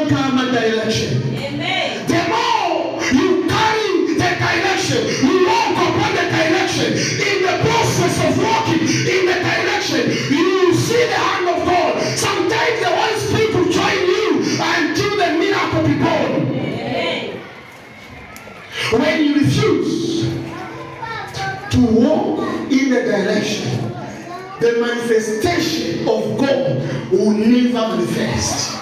come direction. Amen. The more you carry the direction, you walk upon the direction. In the process of walking in the direction, you see the hand of God. Sometimes the Holy Spirit will join you until the miracle be born. Amen. When you refuse to walk in the direction, the manifestation of God will never manifest.